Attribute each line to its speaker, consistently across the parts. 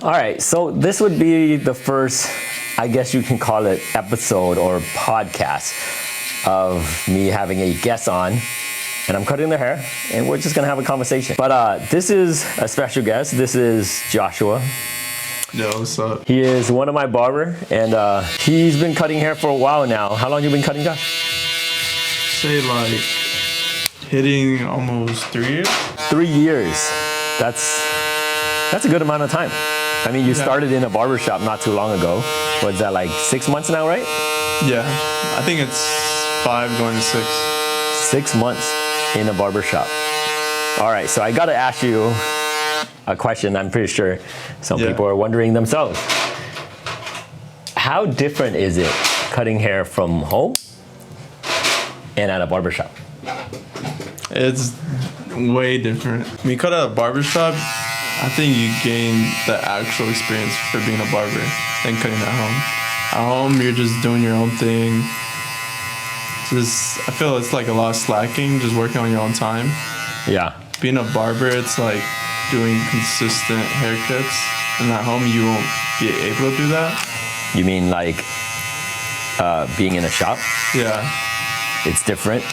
Speaker 1: All right, so this would be the first, I guess you can call it episode or podcast of me having a guest on, and I'm cutting their hair, and we're just gonna have a conversation. But this is a special guest. This is Joshua.
Speaker 2: Yo, what's up?
Speaker 1: He is one of my barber, and he's been cutting hair for a while now. How long you been cutting, Josh?
Speaker 2: Say like hitting almost 3 years.
Speaker 1: 3 years. That's a good amount of time. I mean, you started in a barber shop not too long ago. What's that, like 6 months now, right?
Speaker 2: Yeah, I think it's 5 going to 6.
Speaker 1: 6 months in a barber shop. All right, so I gotta ask you a question. I'm pretty sure some people are wondering themselves. How different is it cutting hair from home and at a barber shop?
Speaker 2: It's way different. When you cut at a barber shop, I think you gain the actual experience for being a barber than cutting at home. At home, you're just doing your own thing. I feel it's like a lot of slacking, just working on your own time.
Speaker 1: Yeah.
Speaker 2: Being a barber, it's like doing consistent haircuts, and at home you won't be able to do that.
Speaker 1: You mean like being in a shop?
Speaker 2: Yeah.
Speaker 1: It's different.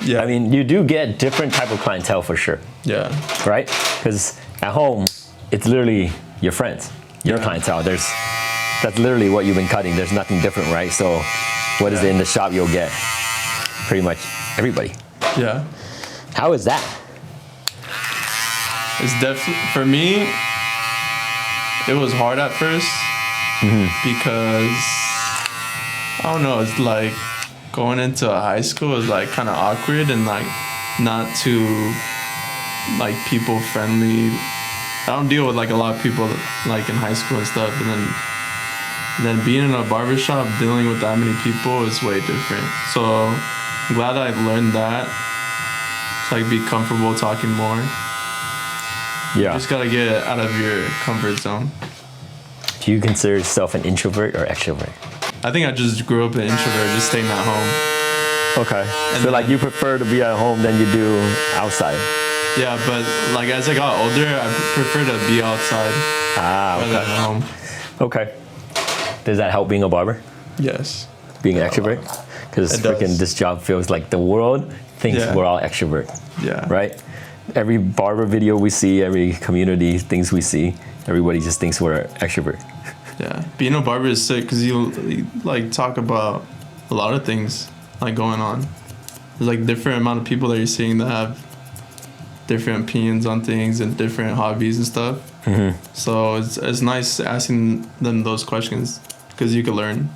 Speaker 2: Yeah.
Speaker 1: I mean, you do get different type of clientele for sure.
Speaker 2: Yeah.
Speaker 1: Right? Because at home, it's literally your friends, your clientele. That's literally what you've been cutting. There's nothing different, right? So what is it in the shop? You'll get pretty much everybody.
Speaker 2: Yeah.
Speaker 1: How is that?
Speaker 2: It's definitely, for me, it was hard at first because, I don't know, it's like going into high school is like kind of awkward and like not too like people friendly. I don't deal with like a lot of people like in high school and stuff, and then being in a barbershop dealing with that many people is way different. So I'm glad I learned that. To like be comfortable talking more.
Speaker 1: Yeah.
Speaker 2: You just gotta get out of your comfort zone.
Speaker 1: Do you consider yourself an introvert or extrovert?
Speaker 2: I think I just grew up an introvert, just staying at home.
Speaker 1: Okay. So like you prefer to be at home than you do outside?
Speaker 2: Yeah, but like as I got older, I prefer to be outside rather than at home.
Speaker 1: Okay. Does that help being a barber?
Speaker 2: Yes.
Speaker 1: Being an extrovert? Because freaking this job feels like the world thinks we're all extrovert.
Speaker 2: Yeah.
Speaker 1: Right? Every barber video we see, every community things we see, everybody just thinks we're extrovert.
Speaker 2: Yeah. Being a barber is sick because you like talk about a lot of things like going on. There's like different amount of people that you're seeing that have different opinions on things and different hobbies and stuff. So it's nice asking them those questions because you can learn.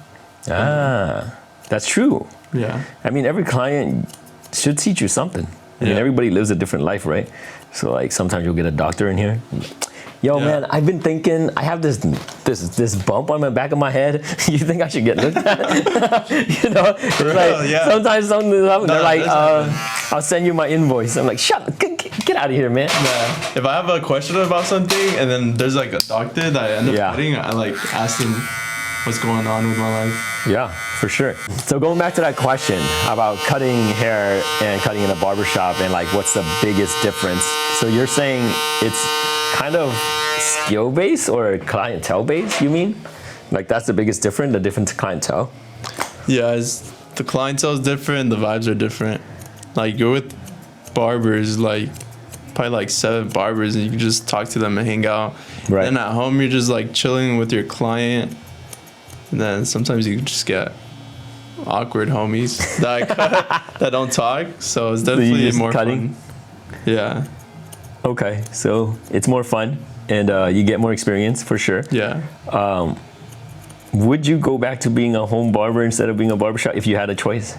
Speaker 1: That's true.
Speaker 2: Yeah.
Speaker 1: I mean, every client should teach you something. I mean, everybody lives a different life, right? So like sometimes you'll get a doctor in here. Yo, man, I've been thinking, I have this bump on the back of my head. You think I should get looked at? You know, it's like sometimes they're like, I'll send you my invoice. I'm like, shut up, get out of here, man.
Speaker 2: Yeah. If I have a question about something and then there's like a doctor that I end up getting, I like ask them what's going on with my life.
Speaker 1: Yeah, for sure. So going back to that question about cutting hair and cutting in a barbershop and like what's the biggest difference? So you're saying it's kind of skill-based or clientele-based, you mean? Like that's the biggest difference, the different clientele?
Speaker 2: Yeah, the clientele is different, the vibes are different. Like you're with barbers, like probably like 7 barbers and you can just talk to them and hang out. Right. And at home, you're just like chilling with your client. And then sometimes you just get awkward homies that don't talk. So it's definitely more fun. Yeah.
Speaker 1: Okay, so it's more fun and you get more experience for sure.
Speaker 2: Yeah.
Speaker 1: Would you go back to being a home barber instead of being a barbershop if you had a choice?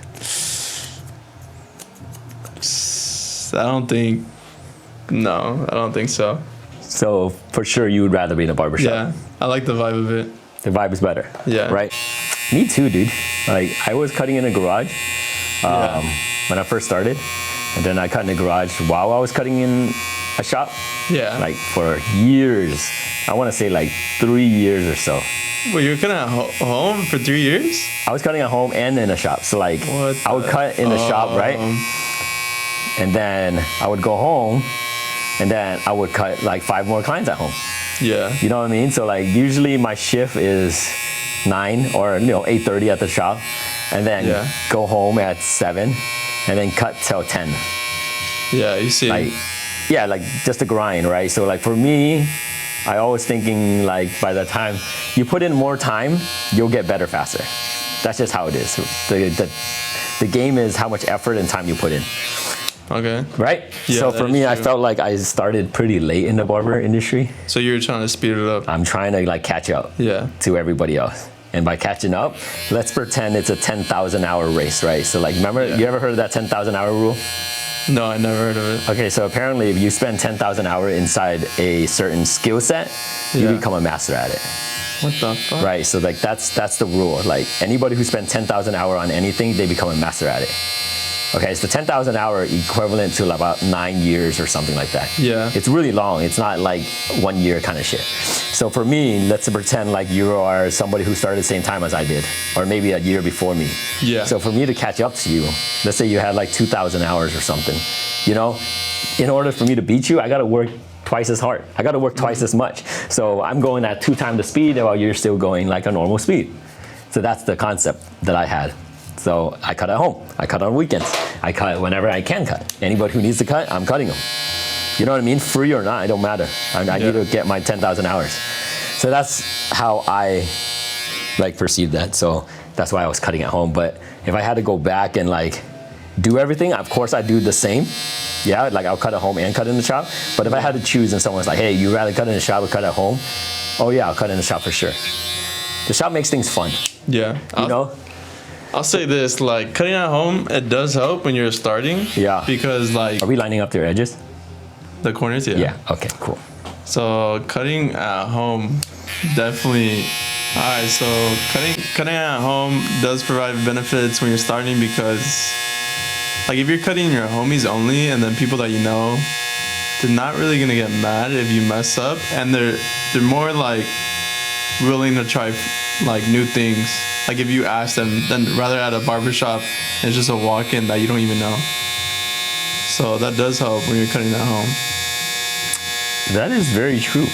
Speaker 2: I don't think so.
Speaker 1: So for sure you would rather be in a barbershop?
Speaker 2: Yeah, I like the vibe of it.
Speaker 1: The vibe is better.
Speaker 2: Yeah.
Speaker 1: Right? Me too, dude. Like I was cutting in a garage when I first started. And then I cut in the garage while I was cutting in a shop.
Speaker 2: Yeah.
Speaker 1: Like for years. I want to say like 3 years or so.
Speaker 2: Well, you were cutting at home for 3 years?
Speaker 1: I was cutting at home and in a shop. So like I would cut in the shop, right? And then I would go home and then I would cut like 5 more clients at home.
Speaker 2: Yeah.
Speaker 1: You know what I mean? So like usually my shift is 9 or 8:30 at the shop, and then go home at 7, and then cut till 10.
Speaker 2: Yeah, you see.
Speaker 1: Like, yeah, like just a grind, right? So like for me, I always thinking like by the time you put in more time, you'll get better faster. That's just how it is. The game is how much effort and time you put in.
Speaker 2: Okay.
Speaker 1: Right?
Speaker 2: Yeah,
Speaker 1: so for me, I felt like I started pretty late in the barber industry.
Speaker 2: So you're trying to speed it up.
Speaker 1: I'm trying to like catch up to everybody else. And by catching up, let's pretend it's a 10,000 hour race, right? So like, remember, you ever heard of that 10,000 hour rule?
Speaker 2: No, I never heard of it.
Speaker 1: Okay, so apparently if you spend 10,000 hours inside a certain skill set, you become a master at it.
Speaker 2: What the fuck?
Speaker 1: Right, so like that's the rule. Like anybody who spends 10,000 hours on anything, they become a master at it. Okay, so 10,000 hours equivalent to about 9 years or something like that.
Speaker 2: Yeah.
Speaker 1: It's really long. It's not like 1 year kind of shit. So for me, let's pretend like you are somebody who started the same time as I did, or maybe a year before me.
Speaker 2: Yeah.
Speaker 1: So for me to catch up to you, let's say you had like 2,000 hours or something, in order for me to beat you, I got to work twice as hard. I got to work twice as much. So I'm going at 2 times the speed while you're still going like a normal speed. So that's the concept that I had. So I cut at home. I cut on weekends. I cut whenever I can cut. Anybody who needs to cut, I'm cutting them. You know what I mean? Free or not, it don't matter. I need to get my 10,000 hours. So that's how I like perceive that. So that's why I was cutting at home. But if I had to go back and like do everything, of course I do the same. Yeah, like I'll cut at home and cut in the shop. But if I had to choose and someone's like, hey, you rather cut in the shop or cut at home? Oh yeah, I'll cut in the shop for sure. The shop makes things fun.
Speaker 2: Yeah. I'll say this, like cutting at home, it does help when you're starting.
Speaker 1: Yeah.
Speaker 2: Because like.
Speaker 1: Are we lining up their edges?
Speaker 2: The corners, yeah.
Speaker 1: Yeah, okay, cool.
Speaker 2: So cutting at home, definitely. All right, so cutting at home does provide benefits when you're starting because like if you're cutting your homies only and then people that you know, they're not really gonna get mad if you mess up, and they're more like willing to try like new things. Like if you ask them, then rather at a barbershop, it's just a walk-in that you don't even know. So that does help when you're cutting at home.
Speaker 1: That is very true.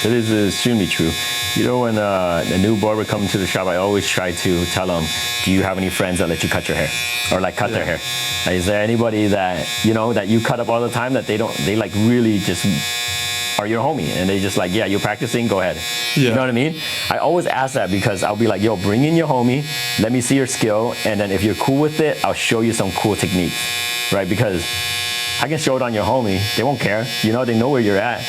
Speaker 1: That is extremely true. When a new barber comes to the shop, I always try to tell them, do you have any friends that let you cut your hair? Or like cut their hair? Like, is there anybody that, that you cut up all the time that they like really just are your homie and they just like, yeah, you're practicing, go ahead. Yeah. You know what I mean? I always ask that because I'll be like, yo, bring in your homie, let me see your skill, and then if you're cool with it, I'll show you some cool techniques, right? Because I can show it on your homie, they won't care, they know where you're at,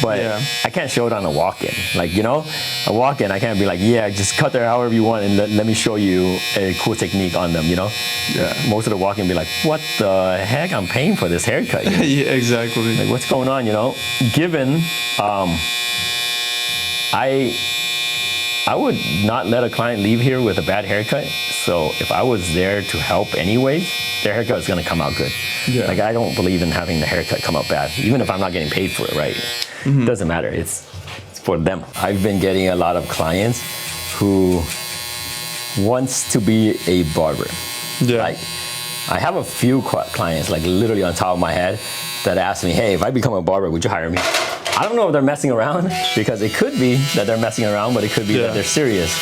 Speaker 1: but I can't show it on a walk-in. Like, a walk-in, I can't be like, yeah, just cut there however you want and let me show you a cool technique on them, Yeah. Most of the walk-in be like, what the heck, I'm paying for this haircut.
Speaker 2: Yeah, exactly.
Speaker 1: Like, what's going on, Given, I would not let a client leave here with a bad haircut. So if I was there to help anyways, their haircut is gonna come out good. Yeah. Like I don't believe in having the haircut come out bad, even if I'm not getting paid for it, right? Mm-hmm. It doesn't matter, it's for them. I've been getting a lot of clients who wants to be a barber. Yeah. Like, I have a few clients, like literally on top of my head, that ask me, hey, if I become a barber, would you hire me? I don't know if they're messing around, because it could be that they're messing around, but it could be that they're serious,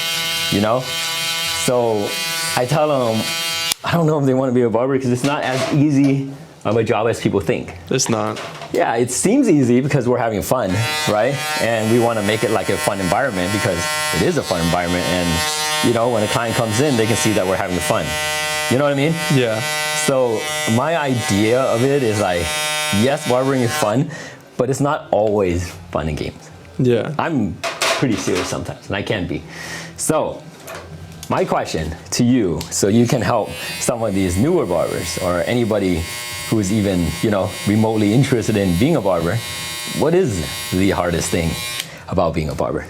Speaker 1: So I tell them, I don't know if they want to be a barber because it's not as easy of a job as people think.
Speaker 2: It's not.
Speaker 1: Yeah, it seems easy because we're having fun, right? And we want to make it like a fun environment because it is a fun environment. And, when a client comes in, they can see that we're having fun. You know what I mean?
Speaker 2: Yeah.
Speaker 1: So my idea of it is like, yes, barbering is fun, but it's not always fun and games. Yeah. I'm pretty serious sometimes, and I can be. So my question to you, so you can help some of these newer barbers or anybody who's even, remotely interested in being a barber, what is the hardest thing about being a barber?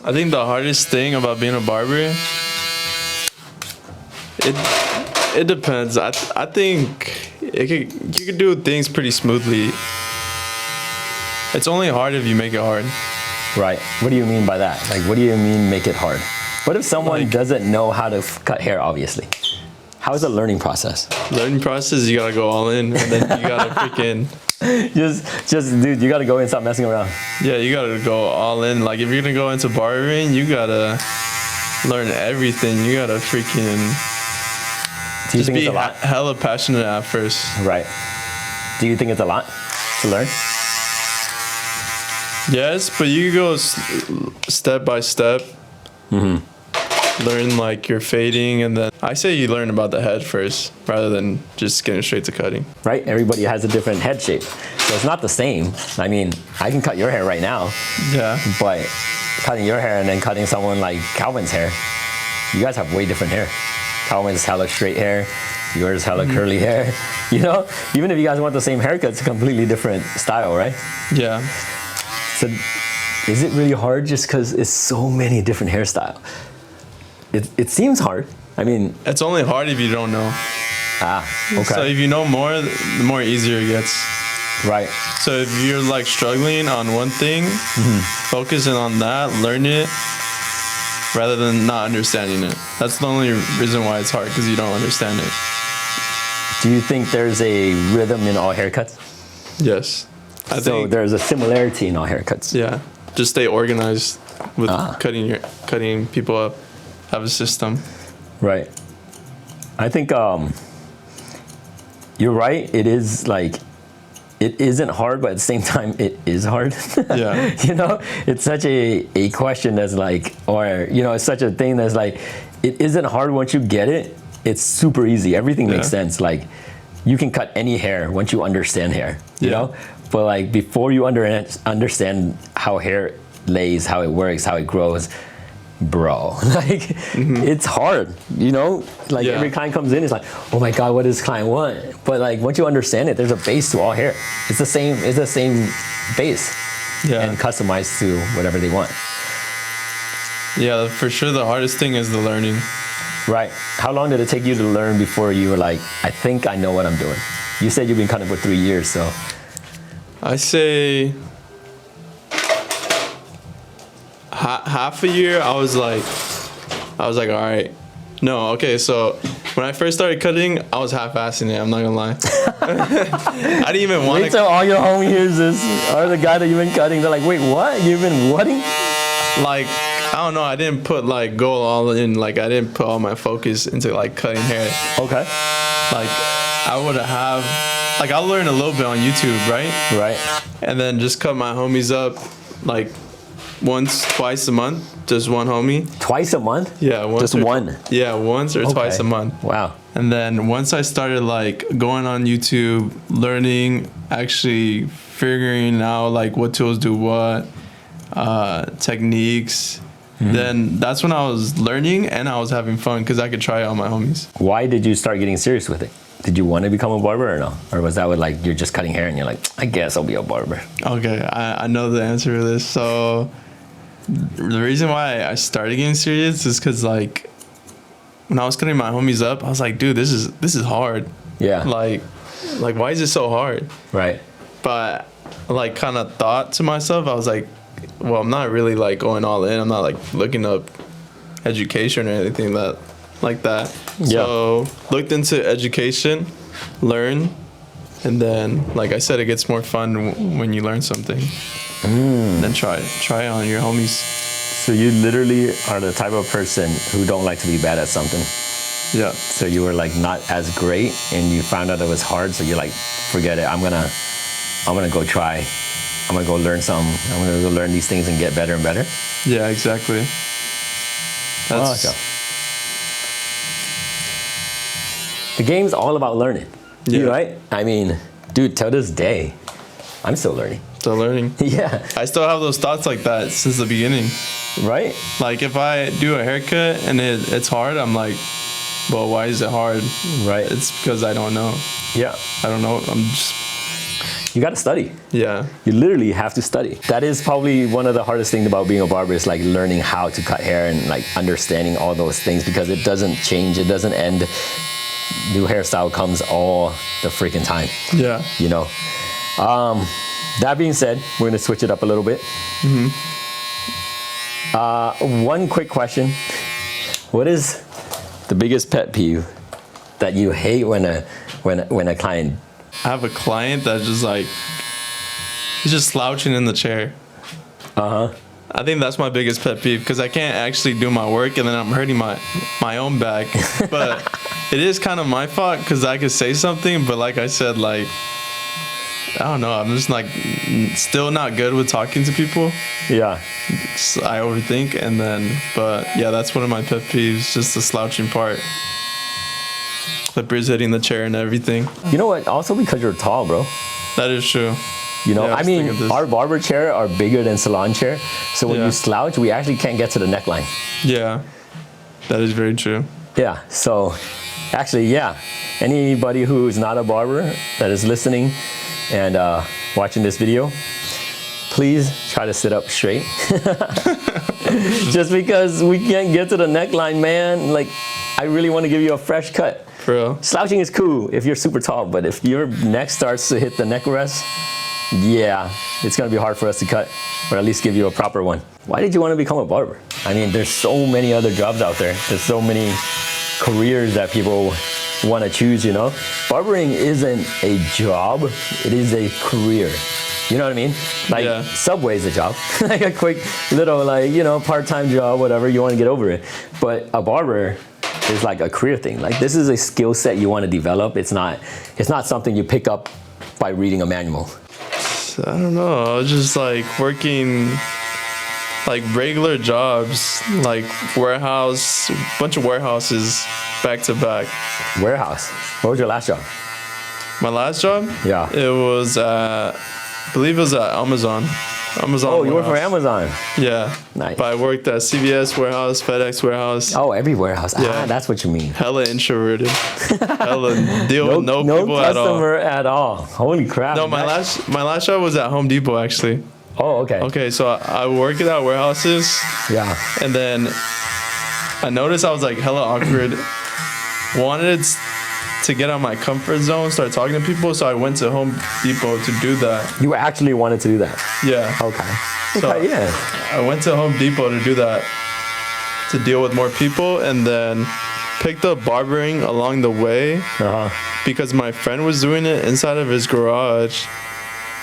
Speaker 2: I think the hardest thing about being a barber, it depends. I think you could do things pretty smoothly. It's only hard if you make it hard.
Speaker 1: Right. What do you mean by that? Like, what do you mean make it hard? What if someone doesn't know how to cut hair, obviously? How is the learning process?
Speaker 2: Learning process, you gotta go all in, and then you gotta freaking
Speaker 1: just, dude, you gotta go and stop messing around.
Speaker 2: Yeah, you gotta go all in. Like if you're gonna go into barbering, you gotta learn everything. You gotta freaking
Speaker 1: Do you
Speaker 2: just
Speaker 1: think
Speaker 2: be
Speaker 1: it's a lot?
Speaker 2: hella passionate at first.
Speaker 1: Right. Do you think it's a lot to learn?
Speaker 2: Yes, but you go step by step. Learn like your fading, and then I say you learn about the head first rather than just getting straight to cutting.
Speaker 1: Right? Everybody has a different head shape. So it's not the same. I mean, I can cut your hair right now,
Speaker 2: Yeah.
Speaker 1: but cutting your hair and then cutting someone like Calvin's hair, you guys have way different hair. Calvin's hella straight hair, yours hella curly hair. You know, even if you guys want the same haircut, it's a completely different style, right?
Speaker 2: Yeah.
Speaker 1: So is it really hard just because it's so many different hairstyles? It seems hard. I mean,
Speaker 2: It's only hard if you don't know.
Speaker 1: okay.
Speaker 2: So if you know more, the more easier it gets.
Speaker 1: Right.
Speaker 2: So if you're like struggling on one thing, focusing on that, learn it, rather than not understanding it. That's the only reason why it's hard, because you don't understand it.
Speaker 1: Do you think there's a rhythm in all haircuts?
Speaker 2: Yes. I
Speaker 1: So
Speaker 2: think,
Speaker 1: there's a similarity in all haircuts.
Speaker 2: yeah, just stay organized with cutting people up. Have a system.
Speaker 1: Right. I think you're right. It is like, it isn't hard, but at the same time, it is hard.
Speaker 2: Yeah.
Speaker 1: You know, it's such a question that's like, or, you know, it's such a thing that's like, it isn't hard once you get it. It's super easy. Everything makes sense. Like, you can cut any hair once you understand hair, you know? But like, before you understand how hair lays, how it works, how it grows, bro, like, it's hard, you know? Like, every client comes in, it's like, oh my God, what does this client want? But like, once you understand it, there's a base to all hair. It's the same base. And customized to whatever they want.
Speaker 2: Yeah, for sure the hardest thing is the learning.
Speaker 1: Right. How long did it take you to learn before you were like, I think I know what I'm doing? You said you've been cutting for 3 years, so.
Speaker 2: I say half a year. I was like, all right. No, okay. So when I first started cutting, I was half-assing it. I'm not gonna lie. I didn't even want
Speaker 1: Wait till all your homie hears this, or the guy that you've been cutting, they're like, wait, what? You've been whatting?
Speaker 2: Like, I don't know. I didn't put like go all in. Like, I didn't put all my focus into like cutting hair.
Speaker 1: Okay.
Speaker 2: Like, I would have, like, I'll learn a little bit on YouTube, right?
Speaker 1: Right.
Speaker 2: And then just cut my homies up like once, twice a month. Just one homie.
Speaker 1: Twice a month?
Speaker 2: Yeah,
Speaker 1: Just one?
Speaker 2: Yeah, once or twice a month.
Speaker 1: Wow.
Speaker 2: And then once I started like going on YouTube, learning, actually figuring out like what tools do what, techniques, then that's when I was learning and I was having fun because I could try it on my homies.
Speaker 1: Why did you start getting serious with it? Did you want to become a barber or no? Or was that with like, you're just cutting hair and you're like, I guess I'll be a barber?
Speaker 2: Okay, I know the answer to this. So the reason why I started getting serious is because like when I was cutting my homies up, I was like, dude, this is hard.
Speaker 1: Yeah.
Speaker 2: Like why is it so hard?
Speaker 1: Right.
Speaker 2: But like kind of thought to myself, I was like, well, I'm not really like going all in. I'm not like looking up education or anything like that.
Speaker 1: Yeah.
Speaker 2: So looked into education, learn, and then like I said, it gets more fun when you learn something. Then try it on your homies.
Speaker 1: So you literally are the type of person who don't like to be bad at something.
Speaker 2: Yeah.
Speaker 1: So you were like not as great and you found out it was hard. So you're like, forget it. I'm gonna go try. I'm gonna go learn something. I'm gonna go learn these things and get better and better.
Speaker 2: Yeah, exactly. That's
Speaker 1: The game's all about learning.
Speaker 2: Yeah.
Speaker 1: You right? I mean, dude, till this day, I'm still learning.
Speaker 2: still learning.
Speaker 1: Yeah.
Speaker 2: I still have those thoughts like that since the beginning.
Speaker 1: Right?
Speaker 2: Like if I do a haircut and it's hard, I'm like, well, why is it hard?
Speaker 1: Right.
Speaker 2: It's because I don't know.
Speaker 1: Yeah.
Speaker 2: I don't know. I'm just,
Speaker 1: You gotta study.
Speaker 2: yeah.
Speaker 1: You literally have to study. That is probably one of the hardest things about being a barber is like learning how to cut hair and like understanding all those things because it doesn't change, it doesn't end. New hairstyle comes all the freaking time.
Speaker 2: Yeah.
Speaker 1: You know. That being said, we're gonna switch it up a little bit. One quick question. What is the biggest pet peeve that you hate when a client?
Speaker 2: I have a client that just like He's just slouching in the chair.
Speaker 1: Uh-huh.
Speaker 2: I think that's my biggest pet peeve because I can't actually do my work and then I'm hurting my own back. But it is kind of my fault because I could say something, but like I said, like, I don't know. I'm just like still not good with talking to people.
Speaker 1: Yeah.
Speaker 2: I overthink but yeah, that's one of my pet peeves, just the slouching part. Clippers hitting the chair and everything.
Speaker 1: You know what? Also because you're tall, bro.
Speaker 2: That is true.
Speaker 1: You know,
Speaker 2: Yeah,
Speaker 1: I mean, our barber chair are bigger than salon chair. So when you slouch, we actually can't get to the neckline.
Speaker 2: Yeah, that is very true.
Speaker 1: Yeah, so actually, yeah. Anybody who's not a barber that is listening and watching this video, please try to sit up straight. Just because we can't get to the neckline, man. Like, I really want to give you a fresh cut.
Speaker 2: For real.
Speaker 1: Slouching is cool if you're super tall, but if your neck starts to hit the neck rest, yeah, it's gonna be hard for us to cut, or at least give you a proper one. Why did you want to become a barber? I mean, there's so many other jobs out there. There's so many careers that people want to choose, you know? Barbering isn't a job, it is a career. You know what I mean? Like, Subway's a job. Like a quick little, like, you know, part-time job, whatever, you want to get over it. But a barber is like a career thing. Like, this is a skill set you want to develop. It's not something you pick up by reading a manual.
Speaker 2: I don't know. I was just like working like regular jobs, like warehouse, bunch of warehouses back to back.
Speaker 1: Warehouse. What was your last job?
Speaker 2: My last job?
Speaker 1: Yeah.
Speaker 2: It was, I believe it was at Amazon.
Speaker 1: Oh, you work for Amazon?
Speaker 2: Yeah.
Speaker 1: Nice.
Speaker 2: But I worked at CVS warehouse, FedEx warehouse.
Speaker 1: Oh, every warehouse.
Speaker 2: Yeah.
Speaker 1: Ah, that's what you mean.
Speaker 2: Hella introverted. Hella deal with no people at all.
Speaker 1: No customer at all. Holy crap.
Speaker 2: No, my last job was at Home Depot actually.
Speaker 1: Oh, okay.
Speaker 2: Okay, so I worked at warehouses.
Speaker 1: Yeah.
Speaker 2: And then I noticed I was like hella awkward. Wanted to get out of my comfort zone, start talking to people, so I went to Home Depot to do that.
Speaker 1: You actually wanted to do that?
Speaker 2: Yeah.
Speaker 1: Okay.
Speaker 2: So
Speaker 1: okay, yeah.
Speaker 2: I went to Home Depot to do that, to deal with more people, and then picked up barbering along the way because my friend was doing it inside of his garage.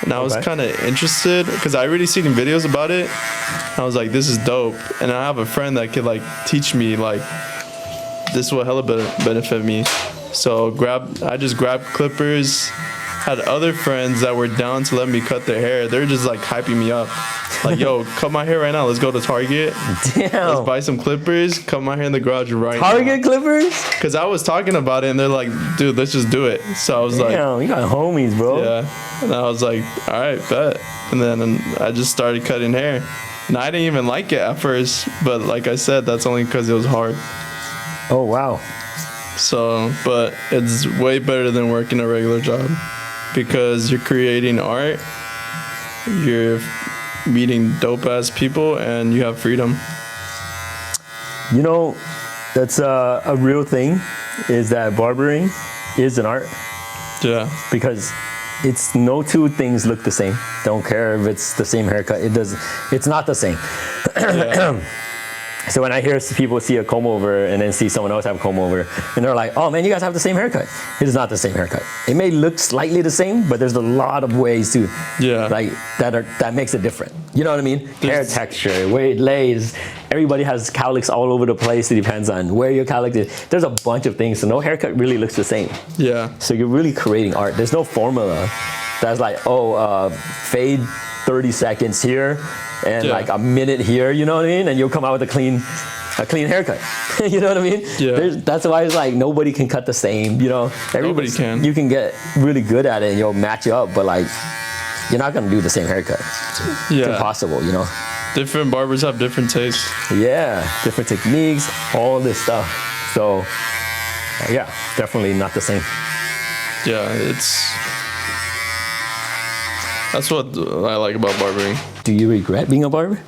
Speaker 2: And I was kind of interested because I already seen videos about it. I was like, this is dope. And I have a friend that could like teach me, like, this will hella benefit me. So I just grabbed clippers, had other friends that were down to let me cut their hair. They're just like hyping me up. Like, yo, cut my hair right now. Let's go to Target.
Speaker 1: Damn.
Speaker 2: Let's buy some clippers, cut my hair in the garage right
Speaker 1: Target
Speaker 2: now.
Speaker 1: clippers?
Speaker 2: Because I was talking about it and they're like, dude, let's just do it. So I was like,
Speaker 1: damn, you got homies, bro.
Speaker 2: yeah. And I was like, all right, bet. And then I just started cutting hair. And I didn't even like it at first. But like I said, that's only because it was hard.
Speaker 1: Oh, wow.
Speaker 2: So, but it's way better than working a regular job because you're creating art, you're meeting dope ass people, and you have freedom.
Speaker 1: You know, that's a real thing, is that barbering is an art.
Speaker 2: Yeah.
Speaker 1: Because it's no two things look the same. Don't care if it's the same haircut. It's not the same.
Speaker 2: Yeah.
Speaker 1: So when I hear people see a comb over and then see someone else have a comb over, and they're like, oh man, you guys have the same haircut. It is not the same haircut. It may look slightly the same, but there's a lot of ways to, like, that makes it different. You know what I mean? Hair texture, where it lays. Everybody has cowlicks all over the place. It depends on where your cowlick is. There's a bunch of things, so no haircut really looks the same.
Speaker 2: Yeah.
Speaker 1: So you're really creating art. There's no formula that's like, fade 30 seconds here and like a minute here, you know what I mean? And you'll come out with a clean haircut. You know what I mean?
Speaker 2: Yeah.
Speaker 1: That's why it's like nobody can cut the same, you know?
Speaker 2: Nobody can.
Speaker 1: You can get really good at it and you'll match up, but like, you're not gonna do the same haircut.
Speaker 2: Yeah.
Speaker 1: It's impossible, you know?
Speaker 2: Different barbers have different tastes.
Speaker 1: Yeah, different techniques, all this stuff. So, yeah, definitely not the same.
Speaker 2: Yeah, that's what I like about barbering.
Speaker 1: Do you regret being a barber?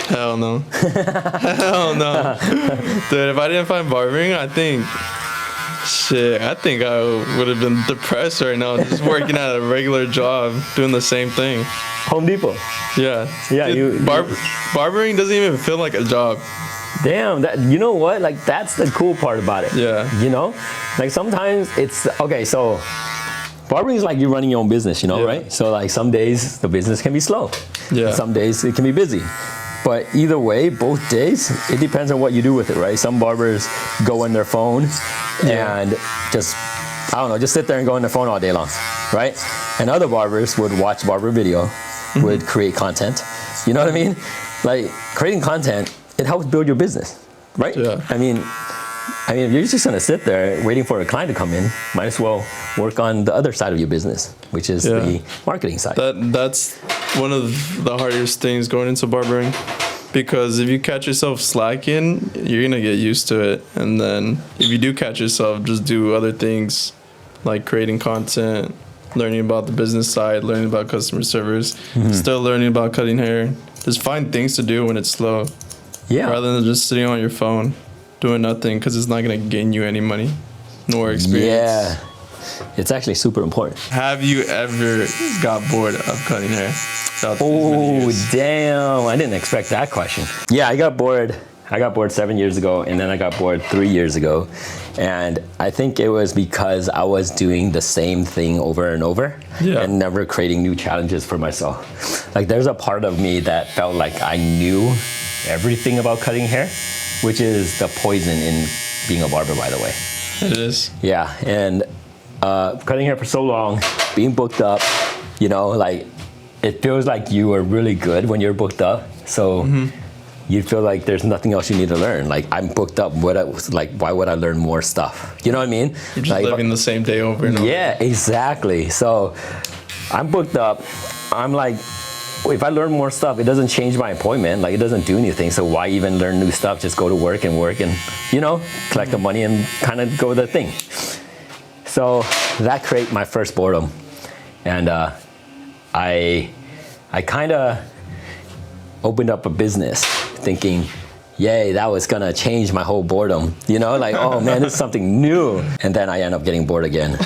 Speaker 2: Hell no. Hell no. Dude, if I didn't find barbering, I think I would have been depressed right now, just working at a regular job, doing the same thing.
Speaker 1: Home Depot.
Speaker 2: Yeah.
Speaker 1: Yeah,
Speaker 2: dude, barbering doesn't even feel like a job.
Speaker 1: Damn, you know what? Like, that's the cool part about it.
Speaker 2: Yeah.
Speaker 1: You know? Like, sometimes it's, okay, so barbering is like you're running your own business, you know, right? So like some days the business can be slow.
Speaker 2: Yeah.
Speaker 1: Some days it can be busy. But either way, both days, it depends on what you do with it, right? Some barbers go on their phone and just, I don't know, just sit there and go on their phone all day long, right? And other barbers would watch barber video, would create content. You know what I mean? Like creating content, it helps build your business, right?
Speaker 2: Yeah.
Speaker 1: I mean, if you're just gonna sit there waiting for a client to come in, might as well work on the other side of your business, which is the marketing side.
Speaker 2: That's one of the hardest things going into barbering, because if you catch yourself slacking, you're gonna get used to it, and then if you do catch yourself, just do other things like creating content, learning about the business side, learning about customer service, still learning about cutting hair. Just find things to do when it's slow, rather than just sitting on your phone doing nothing, because it's not going to gain you any money nor experience.
Speaker 1: Yeah, it's actually super important.
Speaker 2: Have you ever got bored of cutting hair?
Speaker 1: Oh, damn. I didn't expect that question. Yeah, I got bored. I got bored 7 years ago, and then I got bored 3 years ago. And I think it was because I was doing the same thing over and over and never creating new challenges for myself. Like there's a part of me that felt like I knew everything about cutting hair, which is the poison in being a barber, by the way.
Speaker 2: It is.
Speaker 1: Yeah, and cutting hair for so long, being booked up, you know, like it feels like you are really good when you're booked up. So you feel like there's nothing else you need to learn. Like I'm booked up, why would I learn more stuff? You know what I mean?
Speaker 2: You're just
Speaker 1: like,
Speaker 2: living the same day over and over.
Speaker 1: Yeah, exactly. So I'm booked up. I'm like, if I learn more stuff, it doesn't change my appointment. Like it doesn't do anything. So why even learn new stuff? Just go to work and you know, collect the money and kind of go the thing. So that created my first boredom. And I kind of opened up a business thinking, yay, that was gonna change my whole boredom. You know, like, oh man, this is something new. And then I end up getting bored again.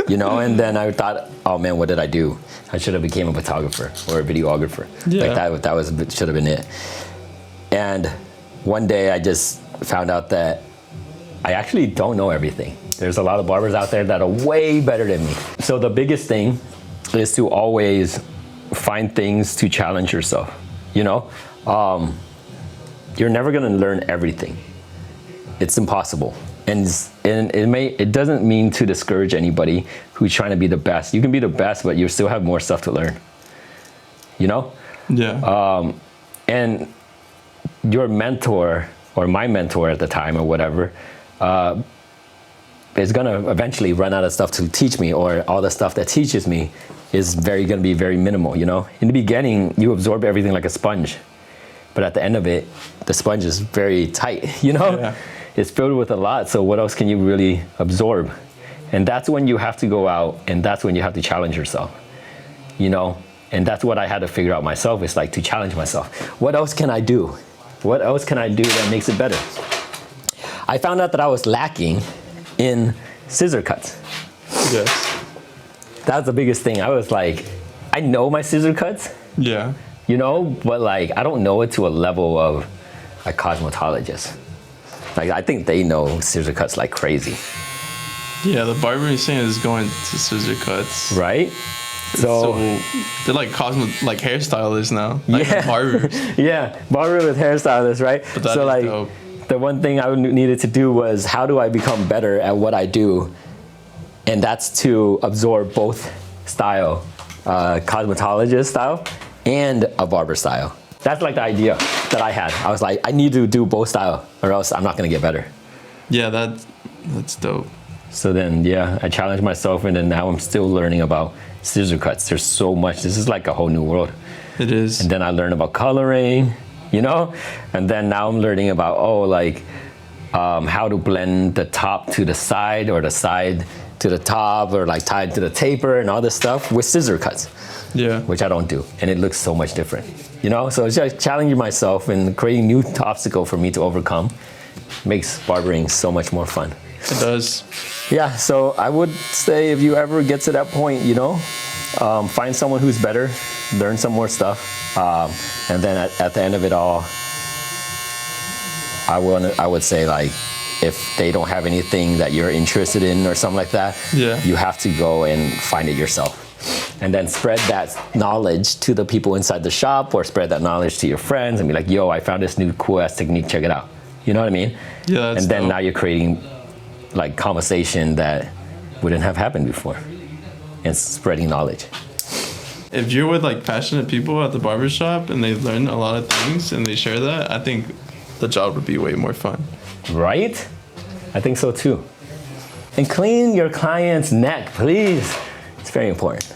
Speaker 1: You know, and then I thought, oh man, what did I do? I should have became a photographer or a videographer.
Speaker 2: Yeah.
Speaker 1: Like that should have been it. And one day I just found out that I actually don't know everything. There's a lot of barbers out there that are way better than me. So the biggest thing is to always find things to challenge yourself. You know, you're never gonna learn everything. It's impossible. And it doesn't mean to discourage anybody who's trying to be the best. You can be the best, but you still have more stuff to learn. You know?
Speaker 2: Yeah.
Speaker 1: And your mentor, or my mentor at the time, or whatever, is gonna eventually run out of stuff to teach me, or all the stuff that teaches me is gonna be very minimal, you know? In the beginning, you absorb everything like a sponge. But at the end of it, the sponge is very tight, you know?
Speaker 2: Yeah.
Speaker 1: It's filled with a lot, so what else can you really absorb? And that's when you have to go out, and that's when you have to challenge yourself, you know? And that's what I had to figure out myself, is like to challenge myself. What else can I do? What else can I do that makes it better? I found out that I was lacking in scissor cuts.
Speaker 2: Yes.
Speaker 1: That's the biggest thing. I was like, I know my scissor cuts,
Speaker 2: Yeah.
Speaker 1: you know, but like, I don't know it to a level of a cosmetologist. Like, I think they know scissor cuts like crazy.
Speaker 2: Yeah, the barbering scene is going to scissor cuts.
Speaker 1: Right? So
Speaker 2: they're like like hairstylists now. Like barbers.
Speaker 1: Yeah, barber with hairstylist, right?
Speaker 2: But that
Speaker 1: so
Speaker 2: is
Speaker 1: like,
Speaker 2: dope.
Speaker 1: the one thing I needed to do was, how do I become better at what I do? And that's to absorb both style, cosmetologist style and a barber style. That's like the idea that I had. I was like, I need to do both style, or else I'm not gonna get better.
Speaker 2: Yeah, that's dope.
Speaker 1: So then, yeah, I challenged myself, and then now I'm still learning about scissor cuts. There's so much. This is like a whole new world.
Speaker 2: It is.
Speaker 1: And then I learned about coloring, you know? And then now I'm learning about, how to blend the top to the side, or the side to the top, or like tied to the taper and all this stuff with scissor cuts.
Speaker 2: Yeah.
Speaker 1: Which I don't do. And it looks so much different, you know? So it's just challenging myself and creating new obstacle for me to overcome makes barbering so much more fun.
Speaker 2: It does.
Speaker 1: Yeah, so I would say, if you ever get to that point, you know, find someone who's better, learn some more stuff, and then at the end of it all, I would say, like, if they don't have anything that you're interested in or something like that,
Speaker 2: Yeah.
Speaker 1: you have to go and find it yourself. And then spread that knowledge to the people inside the shop, or spread that knowledge to your friends and be like, yo, I found this new cool ass technique, check it out. You know what I mean?
Speaker 2: Yeah, that's
Speaker 1: and then
Speaker 2: dope.
Speaker 1: now you're creating like conversation that wouldn't have happened before, and spreading knowledge.
Speaker 2: If you're with like passionate people at the barbershop and they learn a lot of things and they share that, I think the job would be way more fun.
Speaker 1: Right? I think so too. And clean your client's neck, please. It's very important.